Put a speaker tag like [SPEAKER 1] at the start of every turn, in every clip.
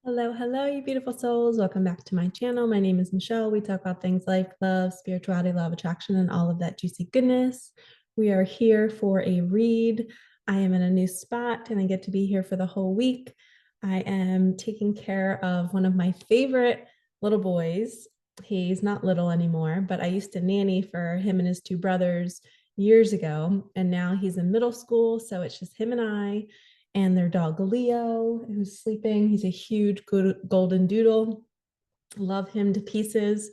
[SPEAKER 1] Hello, hello, you beautiful souls. Welcome back to my channel. My name is Michelle. We talk about things like love, spirituality, law of attraction, and all of that juicy goodness. We are here for a read. I am in a new spot and I get to be here for the whole week. I am taking care of one of my favorite little boys. He's not little anymore, but I used to nanny for him and his two brothers years ago. And now he's in middle school. So it's just him and I and their dog Leo, who's sleeping. He's a huge golden doodle. Love him to pieces.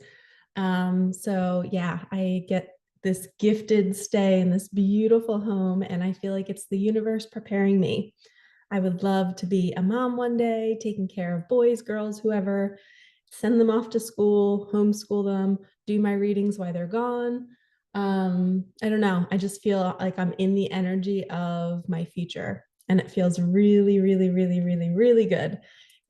[SPEAKER 1] So yeah, I get this gifted stay in this beautiful home, and I feel like it's the universe preparing me. I would love to be a mom one day, taking care of boys, girls, whoever, send them off to school, homeschool them, do my readings while they're gone. I don't know. I just feel like I'm in the energy of my future, and it feels really, really, really, really, really good.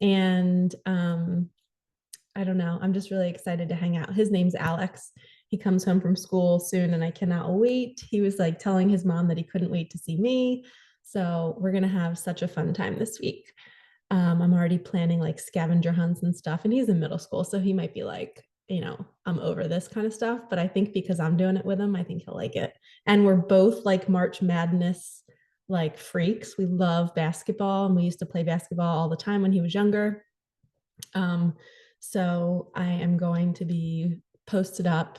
[SPEAKER 1] And I don't know. I'm just really excited to hang out. His name's Alex. He comes home from school soon, and I cannot wait. He was like telling his mom that he couldn't wait to see me. So we're going to have such a fun time this week. I'm already planning like scavenger hunts and stuff, and he's in middle school, so he might be like, I'm over this kind of stuff. But I think because I'm doing it with him, I think he'll like it. And we're both like March Madness like freaks. We love basketball, and we used to play basketball all the time when he was younger. Um, so I am going to be posted up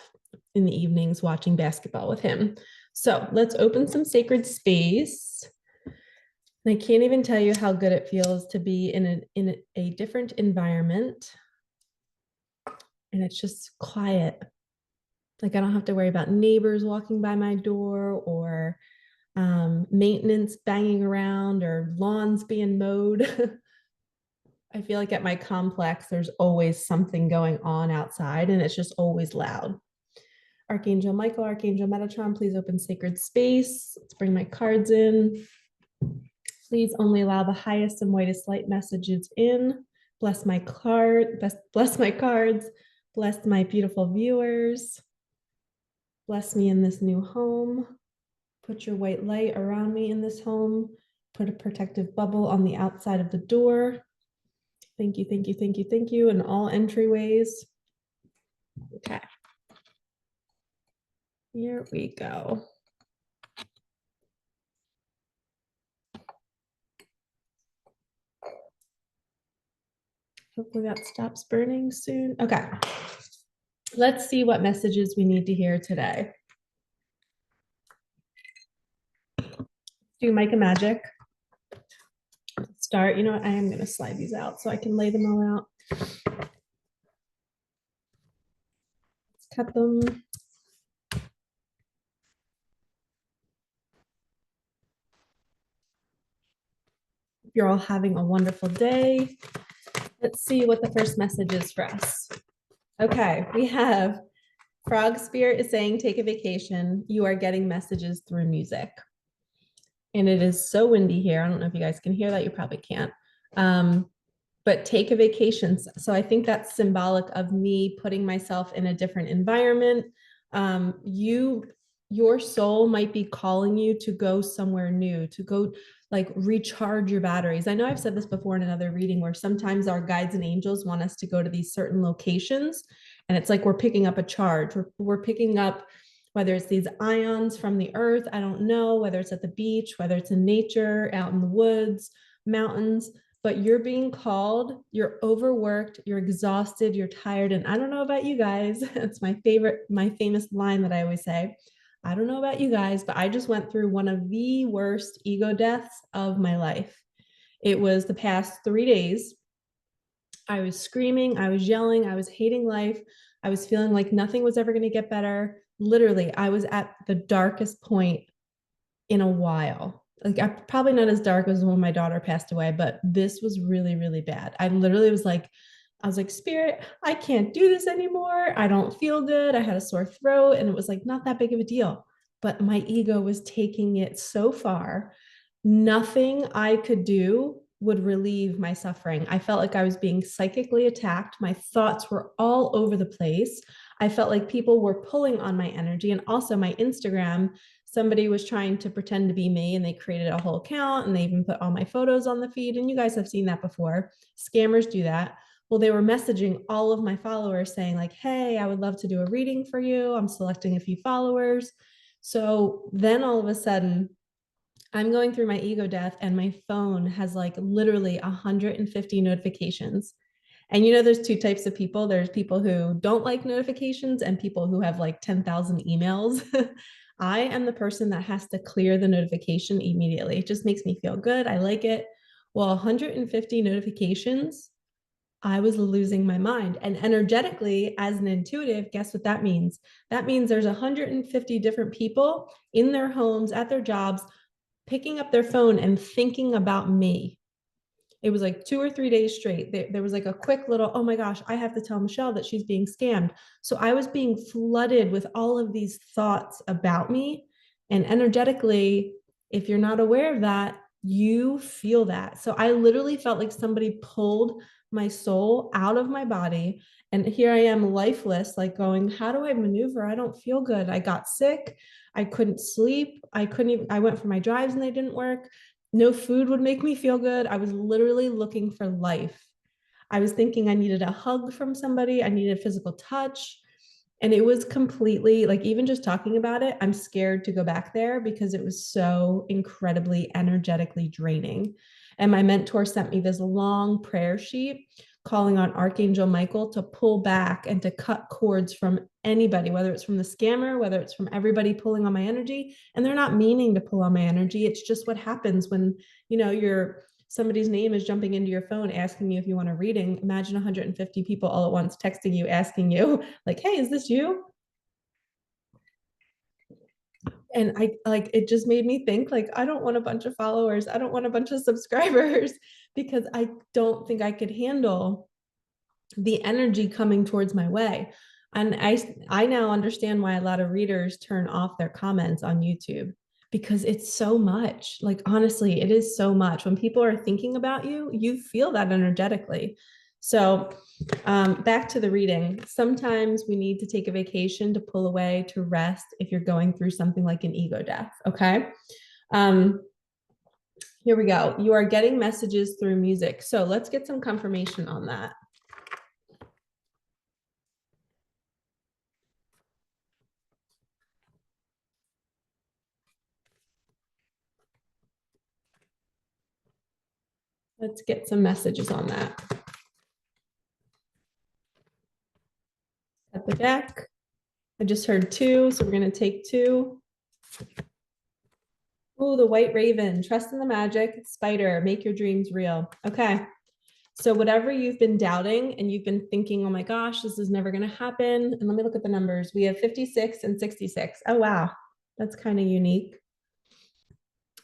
[SPEAKER 1] in the evenings watching basketball with him. So let's open some sacred space. And I can't even tell you how good it feels to be in a different environment. And it's just quiet. Like I don't have to worry about neighbors walking by my door or maintenance banging around or lawns being mowed. I feel like at my complex, there's always something going on outside, and it's just always loud. Archangel Michael, Archangel Metatron, please open sacred space. Let's bring my cards in. Please only allow the highest and whitest light messages in. Bless my bless my cards. Bless my beautiful viewers. Bless me in this new home. Put your white light around me in this home. Put a protective bubble on the outside of the door. Thank you, thank you, thank you, thank you, in all entryways. Okay. Here we go. Hopefully that stops burning soon. Okay. Let's see what messages we need to hear today. Do Micah Magic. Start. You know what? I am going to slide these out so I can lay them all out. Let's cut them. You're all having a wonderful day. Let's see what the first message is for us. Okay, we have Frog Spirit is saying, take a vacation. You are getting messages through music. And it is so windy here. I don't know if you guys can hear that. You probably can't. But take a vacation. So I think that's symbolic of me putting myself in a different environment. Your soul might be calling you to go somewhere new, to go like recharge your batteries. I know I've said this before in another reading where sometimes our guides and angels want us to go to these certain locations, and it's like we're picking up a charge. We're picking up whether it's these ions from the earth, I don't know, whether it's at the beach, whether it's in nature, out in the woods, mountains, but you're being called, you're overworked, you're exhausted, you're tired. And I don't know about you guys. It's my famous line that I always say. I don't know about you guys, but I just went through one of the worst ego deaths of my life. It was the past 3 days. I was screaming, I was yelling, I was hating life. I was feeling like nothing was ever going to get better. Literally, I was at the darkest point in a while. Like, I probably not as dark as when my daughter passed away, but this was really, really bad. I was like, Spirit, I can't do this anymore. I don't feel good. I had a sore throat, and it was like not that big of a deal. But my ego was taking it so far. Nothing I could do would relieve my suffering. I felt like I was being psychically attacked. My thoughts were all over the place. I felt like people were pulling on my energy. And also, my Instagram somebody was trying to pretend to be me and they created a whole account and they even put all my photos on the feed. And you guys have seen that before. Scammers do that. Well, they were messaging all of my followers saying like, hey, I would love to do a reading for you. I'm selecting a few followers. So then all of a sudden, I'm going through my ego death and my phone has like literally 150 notifications. And there's two types of people. There's people who don't like notifications and people who have like 10,000 emails. I am the person that has to clear the notification immediately. It just makes me feel good. I like it. Well, 150 notifications, I was losing my mind. And energetically, as an intuitive, guess what that means? That means there's 150 different people in their homes, at their jobs, picking up their phone and thinking about me. It was like 2 or 3 days straight. There was like a quick little, oh my gosh, I have to tell Michelle that she's being scammed. So I was being flooded with all of these thoughts about me. And energetically, if you're not aware of that, you feel that. So I literally felt like somebody pulled my soul out of my body. And here I am lifeless, like going, how do I maneuver? I don't feel good. I got sick. I couldn't sleep. I went for my drives and they didn't work. No food would make me feel good. I was literally looking for life. I was thinking I needed a hug from somebody. I needed physical touch. And it was completely like, even just talking about it, I'm scared to go back there because it was so incredibly energetically draining. And my mentor sent me this long prayer sheet calling on Archangel Michael to pull back and to cut cords from anybody, whether it's from the scammer, whether it's from everybody pulling on my energy. And they're not meaning to pull on my energy. It's just what happens when, somebody's name is jumping into your phone asking you if you want a reading. Imagine 150 people all at once texting you, asking you like, hey, is this you? And I like, it just made me think like, I don't want a bunch of followers. I don't want a bunch of subscribers because I don't think I could handle the energy coming towards my way. And I now understand why a lot of readers turn off their comments on YouTube because it's so much. Like, honestly, it is so much. When people are thinking about you, you feel that energetically. So, back to the reading. Sometimes we need to take a vacation to pull away, to rest if you're going through something like an ego death. Okay. Here we go. You are getting messages through music. So let's get some confirmation on that. Let's get some messages on that. At the deck. I just heard 2, so we're going to take 2. Oh, the white raven. Trust in the magic. Spider. Make your dreams real. Okay. So whatever you've been doubting and you've been thinking, oh my gosh, this is never going to happen. And let me look at the numbers. We have 56 and 66. Oh, wow. That's kind of unique.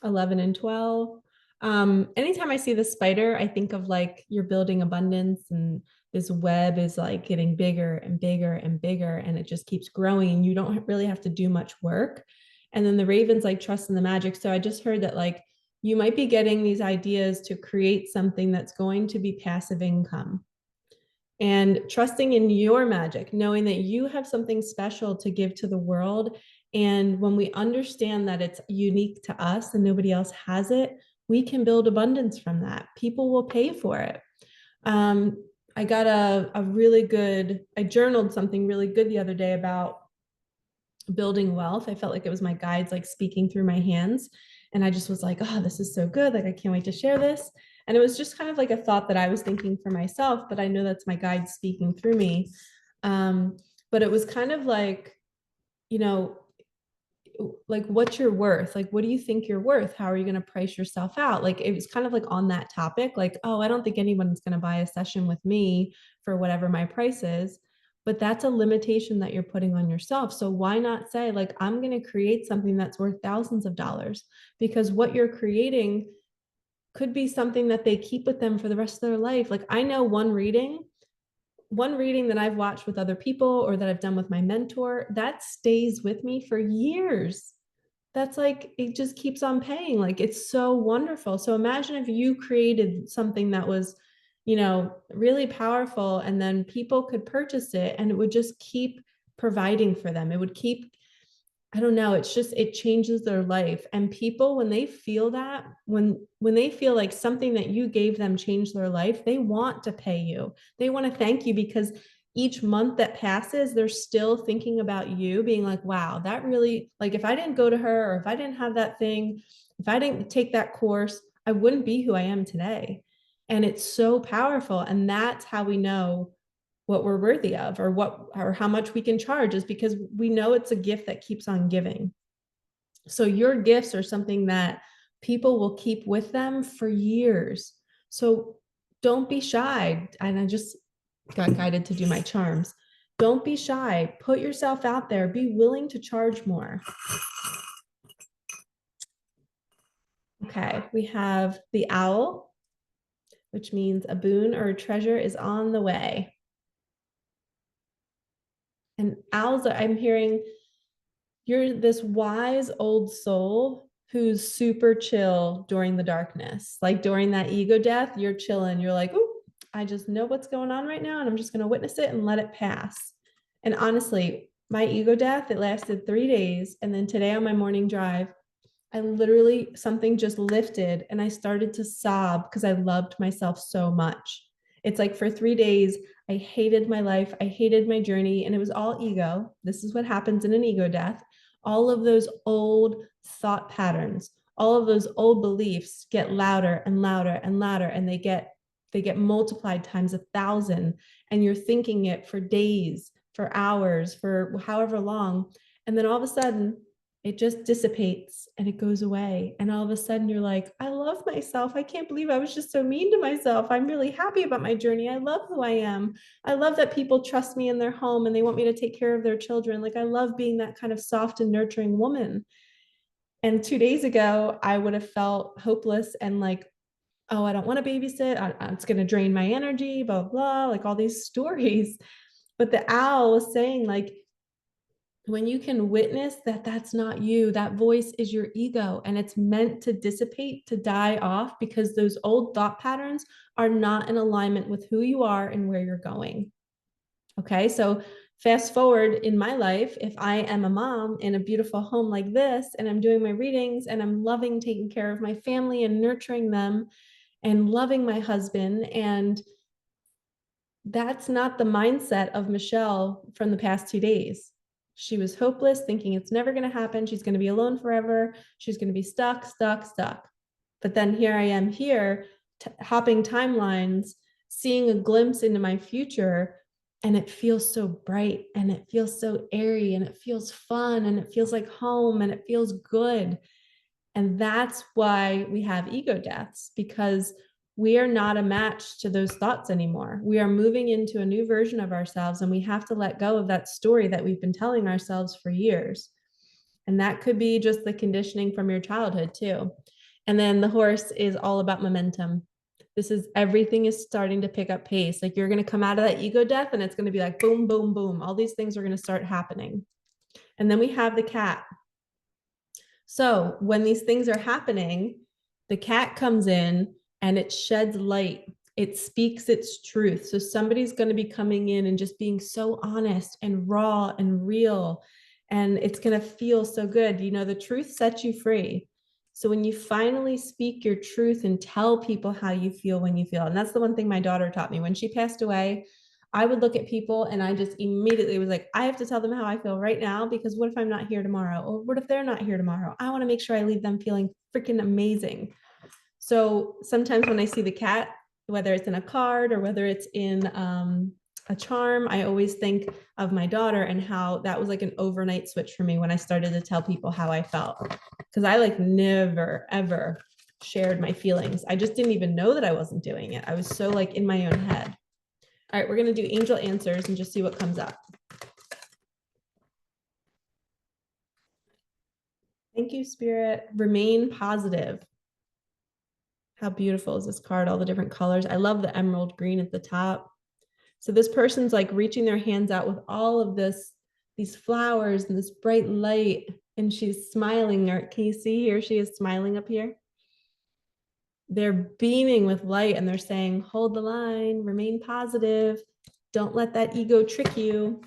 [SPEAKER 1] 11 and 12. Anytime I see the spider, I think of like you're building abundance and this web is like getting bigger and bigger and bigger and it just keeps growing and you don't really have to do much work. And then the raven's like trust in the magic. So I just heard that like you might be getting these ideas to create something that's going to be passive income. And trusting in your magic, knowing that you have something special to give to the world. And when we understand that it's unique to us and nobody else has it, we can build abundance from that. People will pay for it. I got a really good, I journaled something really good the other day about building wealth. I felt like it was my guides like speaking through my hands. And I just was like, oh, this is so good. Like, I can't wait to share this. And it was just kind of like a thought that I was thinking for myself, but I know that's my guide speaking through me. But it was kind of like, like what's your worth? Like, what do you think you're worth? How are you going to price yourself out? Like, it was kind of like on that topic, like, oh, I don't think anyone's going to buy a session with me for whatever my price is. But that's a limitation that you're putting on yourself. So why not say like, I'm going to create something that's worth thousands of dollars, because what you're creating could be something that they keep with them for the rest of their life. Like, I know one reading that I've watched with other people or that I've done with my mentor, that stays with me for years. That's like, it just keeps on paying. Like, it's so wonderful. So imagine if you created something that was, really powerful and then people could purchase it and it would just keep providing for them. It would keep I don't know, it's just, it changes their life. And people, when they feel that, when they feel like something that you gave them changed their life, they want to pay you. They want to thank you, because each month that passes, they're still thinking about you, being like, wow, that really, like, if I didn't go to her, or if I didn't have that thing, if I didn't take that course, I wouldn't be who I am today. And it's so powerful. And that's how we know what we're worthy of, or what, or how much we can charge, is because we know it's a gift that keeps on giving. So your gifts are something that people will keep with them for years. So don't be shy. And I just got guided to do my charms. Don't be shy. Put yourself out there. Be willing to charge more. Okay, we have the owl, which means a boon or a treasure is on the way. And owls, I'm hearing you're this wise old soul who's super chill during the darkness. Like during that ego death, you're chilling. You're like, oh, I just know what's going on right now, and I'm just going to witness it and let it pass. And honestly, my ego death, it lasted 3 days. And then today on my morning drive, I literally, something just lifted and I started to sob because I loved myself so much. It's like for 3 days, I hated my life. I hated my journey, and it was all ego. This is what happens in an ego death. All of those old thought patterns, all of those old beliefs get louder and louder and louder, and they get multiplied times 1,000. And you're thinking it for days, for hours, for however long. And then all of a sudden, it just dissipates and it goes away. And all of a sudden you're like, I love myself. I can't believe I was just so mean to myself. I'm really happy about my journey. I love who I am. I love that people trust me in their home and they want me to take care of their children. Like, I love being that kind of soft and nurturing woman. And 2 days ago, I would have felt hopeless and like, oh, I don't want to babysit. It's going to drain my energy, blah, blah, blah, like all these stories. But the owl was saying, like, when you can witness that that's not you, that voice is your ego, and it's meant to dissipate, to die off, because those old thought patterns are not in alignment with who you are and where you're going. Okay, so fast forward in my life, if I am a mom in a beautiful home like this, and I'm doing my readings and I'm loving taking care of my family and nurturing them and loving my husband, and that's not the mindset of Michelle from the past 2 days. She was hopeless, thinking it's never going to happen. She's going to be alone forever. She's going to be stuck, stuck, stuck. But then here I am here, hopping timelines, seeing a glimpse into my future. And it feels so bright, and it feels so airy, and it feels fun, and it feels like home, and it feels good. And that's why we have ego deaths, because we are not a match to those thoughts anymore. We are moving into a new version of ourselves, and we have to let go of that story that we've been telling ourselves for years. And that could be just the conditioning from your childhood too. And then the horse is all about momentum. This is, everything is starting to pick up pace. Like, you're going to come out of that ego death and it's going to be like boom, boom, boom. All these things are going to start happening. And then we have the cat. So when these things are happening, the cat comes in and it sheds light. It speaks its truth. So somebody's going to be coming in and just being so honest and raw and real. And it's going to feel so good. You know, the truth sets you free. So when you finally speak your truth and tell people how you feel when you feel, and that's the one thing my daughter taught me. When she passed away, I would look at people and I just immediately was like, I have to tell them how I feel right now, because what if I'm not here tomorrow? Or what if they're not here tomorrow? I want to make sure I leave them feeling freaking amazing. So sometimes when I see the cat, whether it's in a card or whether it's in a charm, I always think of my daughter and how that was like an overnight switch for me when I started to tell people how I felt. Because I like never, ever shared my feelings. I just didn't even know that I wasn't doing it. I was so like in my own head. All right, we're going to do angel answers and just see what comes up. Thank you, Spirit. Remain positive. How beautiful is this card? All the different colors. I love the emerald green at the top. So this person's like reaching their hands out with all of this, these flowers and this bright light, and she's smiling. Or can you see here? She is smiling up here. They're beaming with light and they're saying, hold the line, remain positive. Don't let that ego trick you.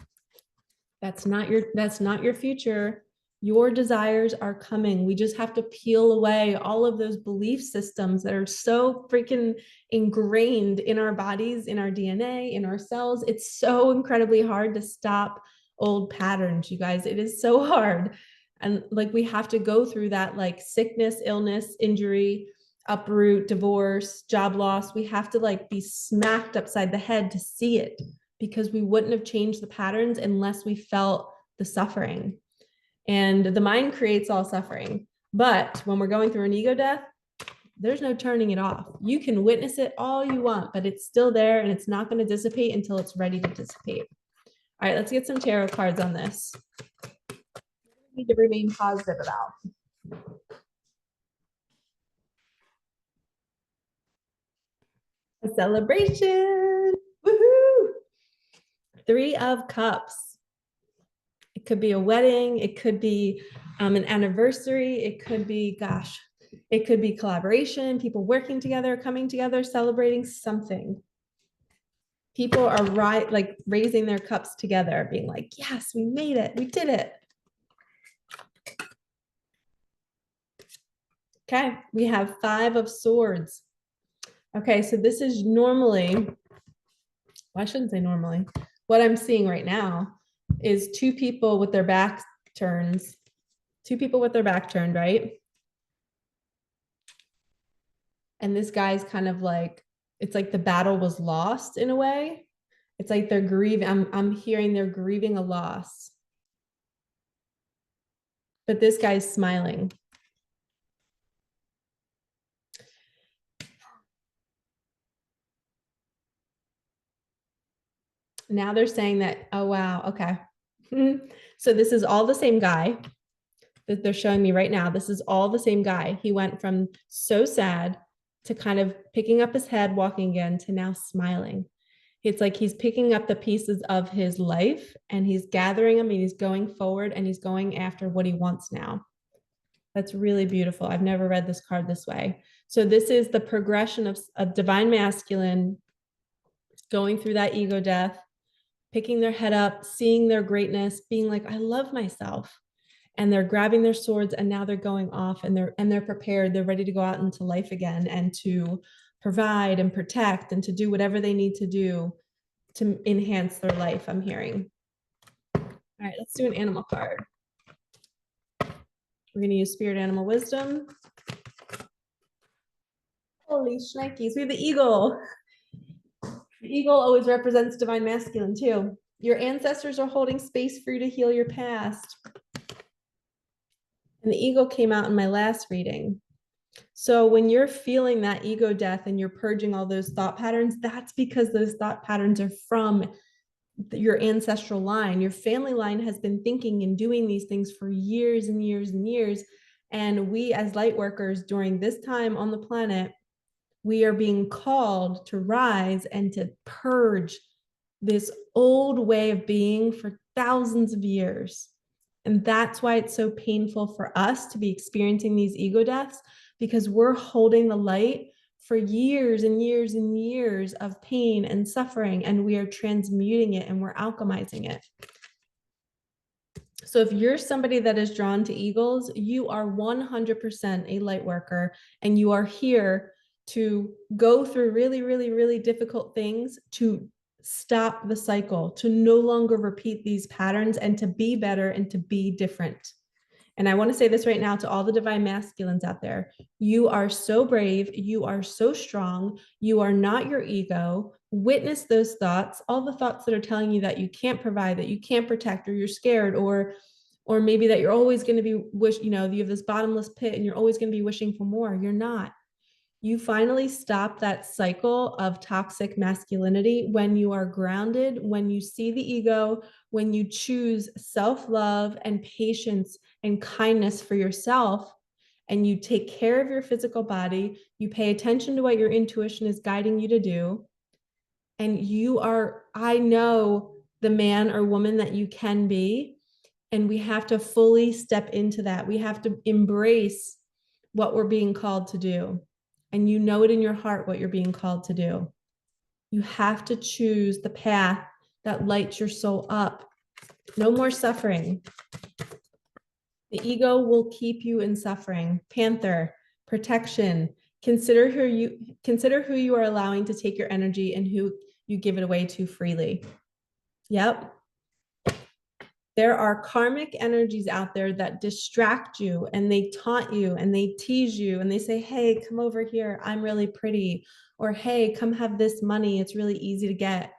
[SPEAKER 1] That's not your future. Your desires are coming. We just have to peel away all of those belief systems that are so freaking ingrained in our bodies, in our DNA, in our cells. It's so incredibly hard to stop old patterns, you guys. It is so hard. And like we have to go through that, like sickness, illness, injury, uproot, divorce, job loss. We have to like be smacked upside the head to see it, because we wouldn't have changed the patterns unless we felt the suffering. And the mind creates all suffering. But when we're going through an ego death, there's no turning it off. You can witness it all you want, but it's still there and it's not going to dissipate until it's ready to dissipate. All right, let's get some tarot cards on this. We need to remain positive about. A celebration. Woohoo! 3 of Cups. It could be a wedding. It could be an anniversary. It could be, gosh, it could be collaboration, people working together, coming together, celebrating something. People are like raising their cups together, being like, yes, we made it. We did it. Okay, we have 5 of Swords. Okay, so this is normally, well, I shouldn't say normally. What I'm seeing right now is 2 people with their backs turned. 2 people with their back turned, right? And this guy's kind of like, it's like the battle was lost in a way. It's like they're grieving. I'm hearing they're grieving a loss. But this guy's smiling. Now they're saying that, oh, wow, okay. So this is all the same guy that they're showing me right now. This is all the same guy. He went from so sad to kind of picking up his head, walking again, to now smiling. It's like he's picking up the pieces of his life and he's gathering them and he's going forward and he's going after what he wants now. That's really beautiful. I've never read this card this way. So this is the progression of a divine masculine going through that ego death, picking their head up, seeing their greatness, being like, I love myself. And they're grabbing their swords and now they're going off and they're prepared. They're ready to go out into life again and to provide and protect and to do whatever they need to do to enhance their life, I'm hearing. All right, let's do an animal card. We're going to use Spirit Animal Wisdom. Holy shnikes, we have the eagle. The eagle always represents divine masculine too. Your ancestors are holding space for you to heal your past. And the eagle came out in my last reading. So when you're feeling that ego death and you're purging all those thought patterns, that's because those thought patterns are from your ancestral line. Your family line has been thinking and doing these things for years and years and years. And we as light workers during this time on the planet, we are being called to rise and to purge this old way of being for thousands of years. And that's why it's so painful for us to be experiencing these ego deaths, because we're holding the light for years and years and years of pain and suffering, and we are transmuting it and we're alchemizing it. So if you're somebody that is drawn to eagles, you are 100% a light worker, and you are here to go through really, really, really difficult things to stop the cycle, to no longer repeat these patterns and to be better and to be different. And I want to say this right now to all the divine masculines out there. You are so brave. You are so strong. You are not your ego. Witness those thoughts, all the thoughts that are telling you that you can't provide, that you can't protect, or you're scared, or maybe that you're always going to be you have this bottomless pit and you're always going to be wishing for more. You're not. You finally stop that cycle of toxic masculinity when you are grounded, when you see the ego, when you choose self-love and patience and kindness for yourself, and you take care of your physical body, you pay attention to what your intuition is guiding you to do, and you are, I know, the man or woman that you can be, and we have to fully step into that. We have to embrace what we're being called to do. And you know it in your heart what you're being called to do. You have to choose the path that lights your soul up. No more suffering. The ego will keep you in suffering. Panther, protection. Consider who you are allowing to take your energy and who you give it away to freely. Yep. There are karmic energies out there that distract you and they taunt you and they tease you and they say, hey, come over here. I'm really pretty. Or, hey, come have this money. It's really easy to get.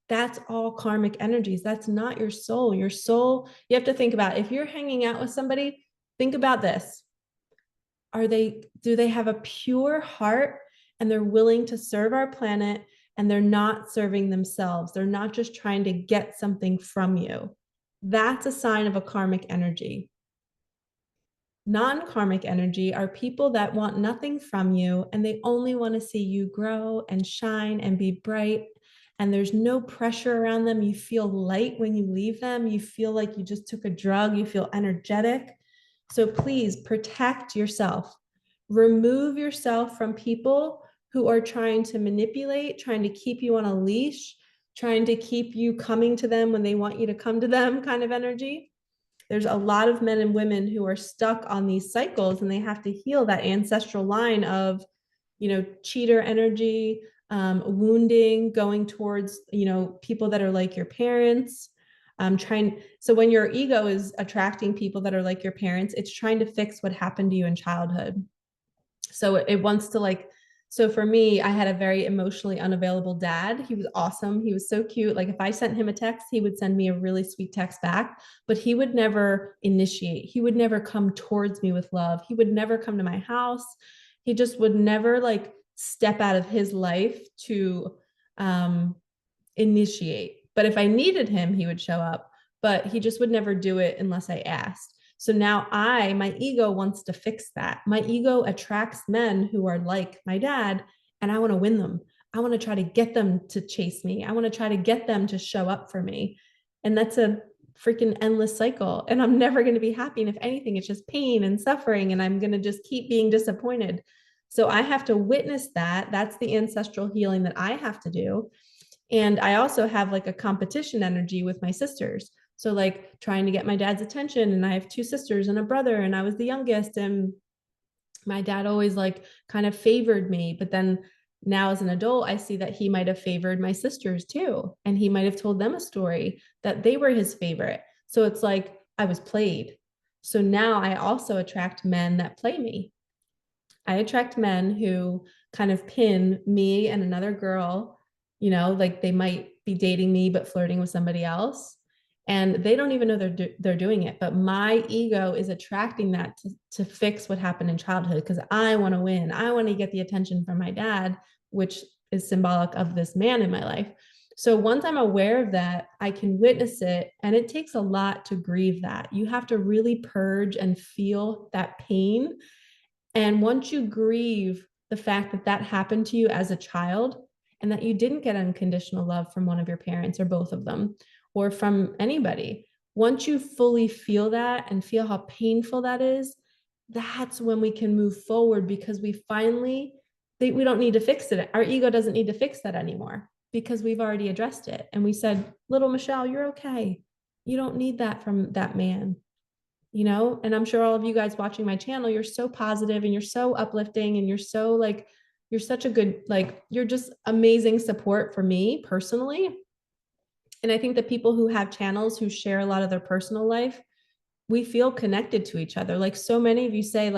[SPEAKER 1] That's all karmic energies. That's not your soul. Your soul, you have to think about if you're hanging out with somebody, think about this. Do they have a pure heart and they're willing to serve our planet and they're not serving themselves? They're not just trying to get something from you. That's a sign of a karmic energy. Non-karmic energy are people that want nothing from you and they only want to see you grow and shine and be bright. And there's no pressure around them. You feel light when you leave them. You feel like you just took a drug. You feel energetic. So please protect yourself. Remove yourself from people who are trying to manipulate, trying to keep you on a leash, trying to keep you coming to them when they want you to come to them kind of energy. There's a lot of men and women who are stuck on these cycles and they have to heal that ancestral line of, cheater energy, wounding, going towards, people that are like your parents. So when your ego is attracting people that are like your parents, it's trying to fix what happened to you in childhood. So it wants to so for me, I had a very emotionally unavailable dad. He was awesome. He was so cute. Like if I sent him a text, he would send me a really sweet text back, but he would never initiate. He would never come towards me with love. He would never come to my house. He just would never step out of his life to initiate. But if I needed him, he would show up, but he just would never do it unless I asked. So now my ego wants to fix that. My ego attracts men who are like my dad, and I want to win them. I want to try to get them to chase me. I want to try to get them to show up for me. And that's a freaking endless cycle. And I'm never going to be happy. And if anything, it's just pain and suffering. And I'm going to just keep being disappointed. So I have to witness that. That's the ancestral healing that I have to do. And I also have a competition energy with my sisters. So trying to get my dad's attention. And I have two sisters and a brother, and I was the youngest. And my dad always kind of favored me. But then now as an adult, I see that he might have favored my sisters too. And he might have told them a story that they were his favorite. So it's like I was played. So now I also attract men that play me. I attract men who kind of pin me and another girl, they might be dating me, but flirting with somebody else. And they don't even know they're doing it. But my ego is attracting that to fix what happened in childhood because I want to win. I want to get the attention from my dad, which is symbolic of this man in my life. So once I'm aware of that, I can witness it. And it takes a lot to grieve that. You have to really purge and feel that pain. And once you grieve the fact that that happened to you as a child and that you didn't get unconditional love from one of your parents or both of them, or from anybody. Once you fully feel that and feel how painful that is, that's when we can move forward because we don't need to fix it. Our ego doesn't need to fix that anymore because we've already addressed it. And we said, little Michelle, you're okay. You don't need that from that man, and I'm sure all of you guys watching my channel, you're so positive and you're so uplifting and you're so you're such a good, you're just amazing support for me personally. And I think that people who have channels who share a lot of their personal life, we feel connected to each other. So many of you say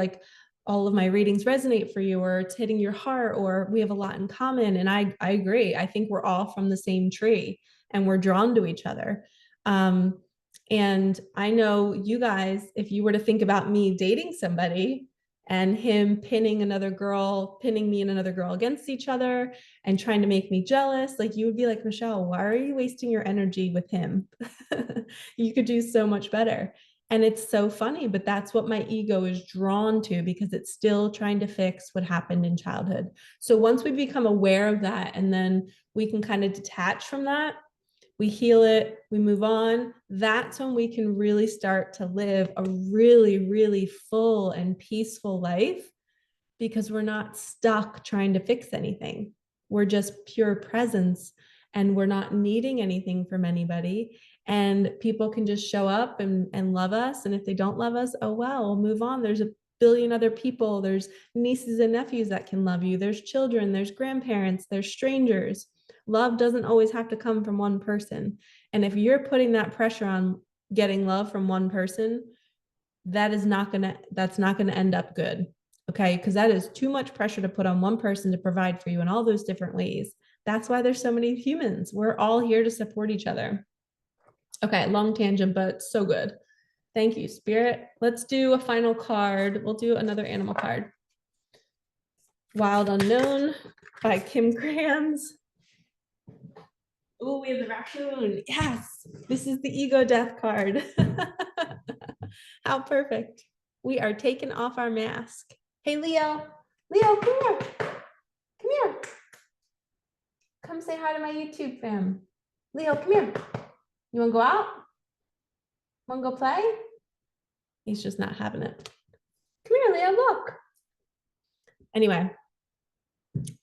[SPEAKER 1] all of my readings resonate for you, or it's hitting your heart, or we have a lot in common. And I agree. I think we're all from the same tree and we're drawn to each other. And I know you guys, if you were to think about me dating somebody and him pinning me and another girl against each other and trying to make me jealous, you would be like, Michelle, why are you wasting your energy with him? You could do so much better. And it's so funny, but that's what my ego is drawn to because it's still trying to fix what happened in childhood. So once we become aware of that, and then we can kind of detach from that, we heal it, we move on. That's when we can really start to live a really, really full and peaceful life because we're not stuck trying to fix anything. We're just pure presence. and we're not needing anything from anybody. And people can just show up and love us. And if they don't love us, oh well, we'll move on. There's a billion other people. There's nieces and nephews that can love you. There's children, there's grandparents, there's strangers. Love doesn't always have to come from one person. And if you're putting that pressure on getting love from one person, that's not gonna end up good. Okay, because that is too much pressure to put on one person to provide for you in all those different ways. That's why there's so many humans. We're all here to support each other. Okay, long tangent, but so good. Thank you, Spirit. Let's do a final card. We'll do another animal card. Wild Unknown by Kim Grams. Oh, we have the raccoon. Yes, this is the ego death card. How perfect. We are taking off our mask. Hey, Leo. Leo, come here. Come here. Come say hi to my YouTube fam. Leo, come here. You want to go out? Want to go play? He's just not having it. Come here, Leo, look. Anyway,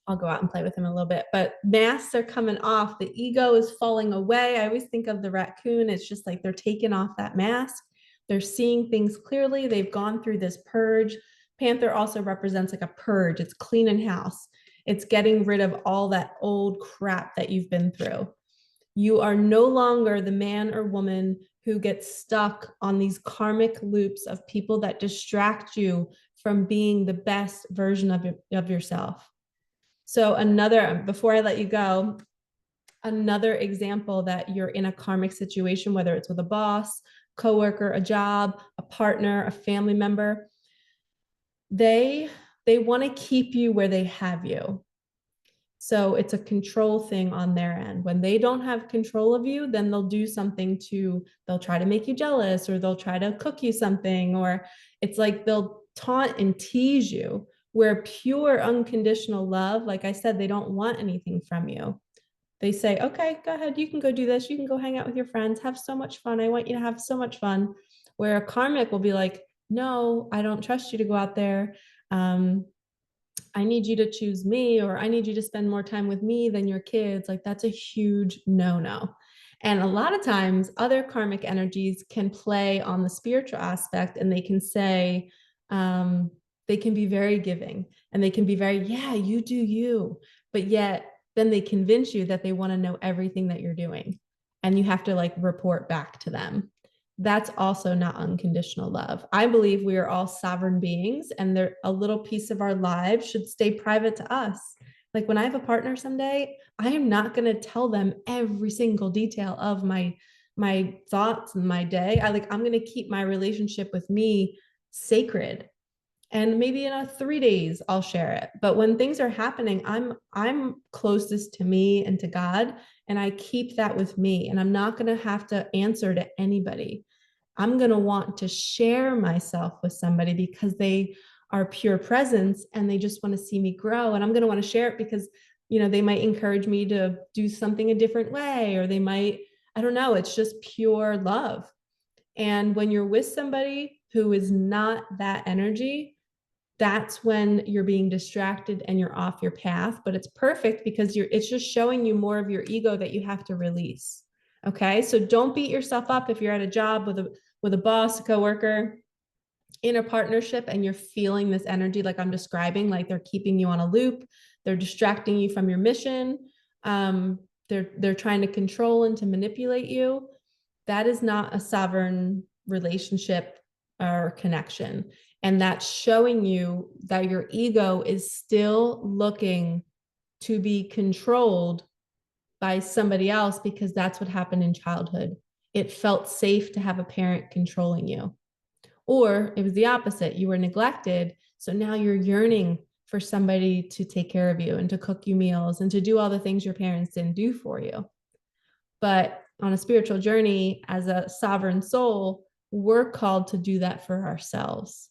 [SPEAKER 1] I'll go out and play with him a little bit, but masks are coming off. The ego is falling away. I always think of the raccoon. It's just like they're taking off that mask. They're seeing things clearly. They've gone through this purge. Panther also represents like a purge. It's cleaning house. It's getting rid of all that old crap that you've been through. You are no longer the man or woman who gets stuck on these karmic loops of people that distract you from being the best version of yourself. So before I let you go, another example that you're in a karmic situation, whether it's with a boss, coworker, a job, a partner, a family member, they want to keep you where they have you. So it's a control thing on their end. When they don't have control of you, then they'll do something they'll try to make you jealous, or they'll try to cook you something, or it's like they'll taunt and tease you. Where pure unconditional love, like I said, they don't want anything from you. They say, okay, go ahead. You can go do this. You can go hang out with your friends. Have so much fun. I want you to have so much fun. Where a karmic will be like, no, I don't trust you to go out there. I need you to choose me, or I need you to spend more time with me than your kids. Like that's a huge no-no. And a lot of times other karmic energies can play on the spiritual aspect, and they can say, they can be very giving, and they can be very, yeah, you do you. But yet then they convince you that they want to know everything that you're doing, and you have to like report back to them. That's also not unconditional love. I believe we are all sovereign beings, and a little piece of our lives should stay private to us. Like when I have a partner someday, I am not going to tell them every single detail of my thoughts and my day. I'm going to keep my relationship with me sacred. And maybe in 3 days I'll share it. But when things are happening, I'm closest to me and to God, and I keep that with me, and I'm not going to have to answer to anybody. I'm going to want to share myself with somebody because they are pure presence and they just want to see me grow. And I'm going to want to share it because, they might encourage me to do something a different way, or they might, I don't know, it's just pure love. And when you're with somebody who is not that energy, that's when you're being distracted and you're off your path. But it's perfect because it's just showing you more of your ego that you have to release. Okay, so don't beat yourself up if you're at a job with a boss, a coworker, in a partnership, and you're feeling this energy like I'm describing, like they're keeping you on a loop, they're distracting you from your mission, they're trying to control and to manipulate you. That is not a sovereign relationship or connection. And that's showing you that your ego is still looking to be controlled by somebody else, because that's what happened in childhood. It felt safe to have a parent controlling you. Or it was the opposite. You were neglected. So now you're yearning for somebody to take care of you and to cook you meals and to do all the things your parents didn't do for you. But on a spiritual journey, as a sovereign soul, we're called to do that for ourselves.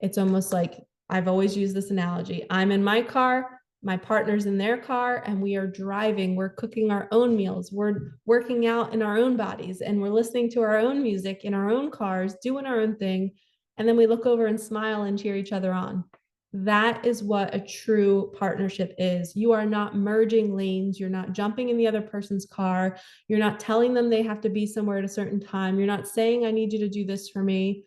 [SPEAKER 1] It's almost like, I've always used this analogy. I'm in my car, my partner's in their car, and we are driving. We're cooking our own meals. We're working out in our own bodies, and we're listening to our own music in our own cars, doing our own thing. And then we look over and smile and cheer each other on. That is what a true partnership is. You are not merging lanes. You're not jumping in the other person's car. You're not telling them they have to be somewhere at a certain time. You're not saying, I need you to do this for me.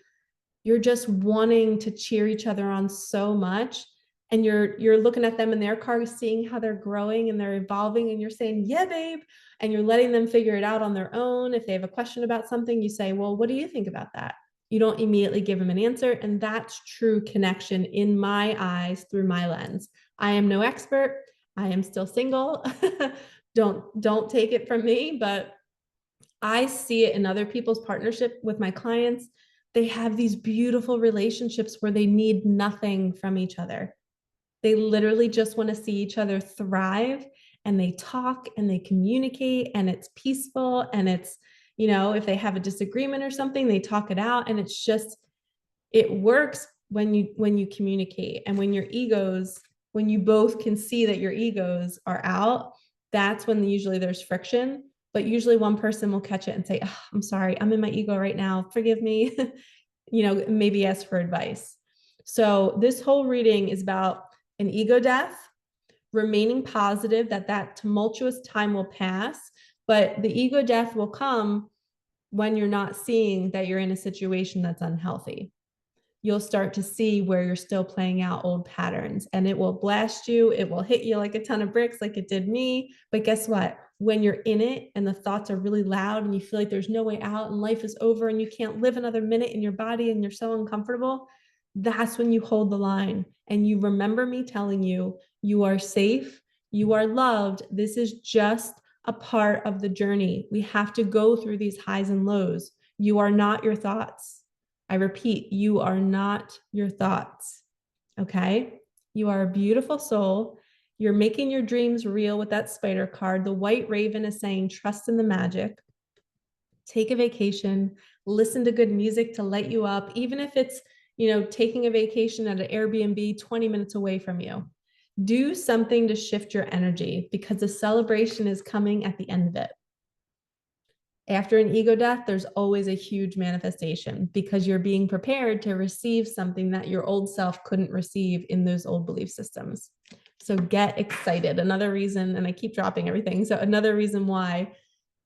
[SPEAKER 1] You're just wanting to cheer each other on so much. And you're looking at them in their car, seeing how they're growing and they're evolving, and you're saying, yeah, babe. And you're letting them figure it out on their own. If they have a question about something, you say, well, what do you think about that? You don't immediately give them an answer. And that's true connection in my eyes through my lens. I am no expert. I am still single. Don't take it from me, but I see it in other people's partnership with my clients. They have these beautiful relationships where they need nothing from each other. They literally just want to see each other thrive, and they talk and they communicate, and it's peaceful, and it's, if they have a disagreement or something, they talk it out, and it's just, it works when you communicate, and when you both can see that your egos are out. That's when usually there's friction, but usually one person will catch it and say, oh, I'm sorry, I'm in my ego right now, forgive me. Maybe ask for advice. So this whole reading is about an ego death, remaining positive that that tumultuous time will pass, but the ego death will come when you're not seeing that you're in a situation that's unhealthy. You'll start to see where you're still playing out old patterns, and it will blast you. It will hit you like a ton of bricks, like it did me. But guess what? When you're in it and the thoughts are really loud and you feel like there's no way out and life is over and you can't live another minute in your body and you're so uncomfortable, that's when you hold the line and you remember me telling you, you are safe, you are loved. This is just a part of the journey. We have to go through these highs and lows. You are not your thoughts. I repeat, you are not your thoughts. Okay? You are a beautiful soul. You're making your dreams real with that spider card. The white raven is saying, trust in the magic. Take a vacation, listen to good music to light you up, even if it's, taking a vacation at an Airbnb 20 minutes away from you. Do something to shift your energy, because the celebration is coming at the end of it. After an ego death, there's always a huge manifestation, because you're being prepared to receive something that your old self couldn't receive in those old belief systems. So get excited. Another reason, and I keep dropping everything, so another reason why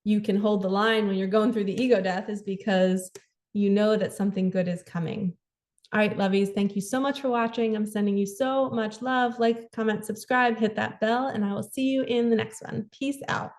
[SPEAKER 1] you can hold the line when you're going through the ego death is because you know that something good is coming. All right, lovies, thank you so much for watching. I'm sending you so much love. Like, comment, subscribe, hit that bell, and I will see you in the next one. Peace out.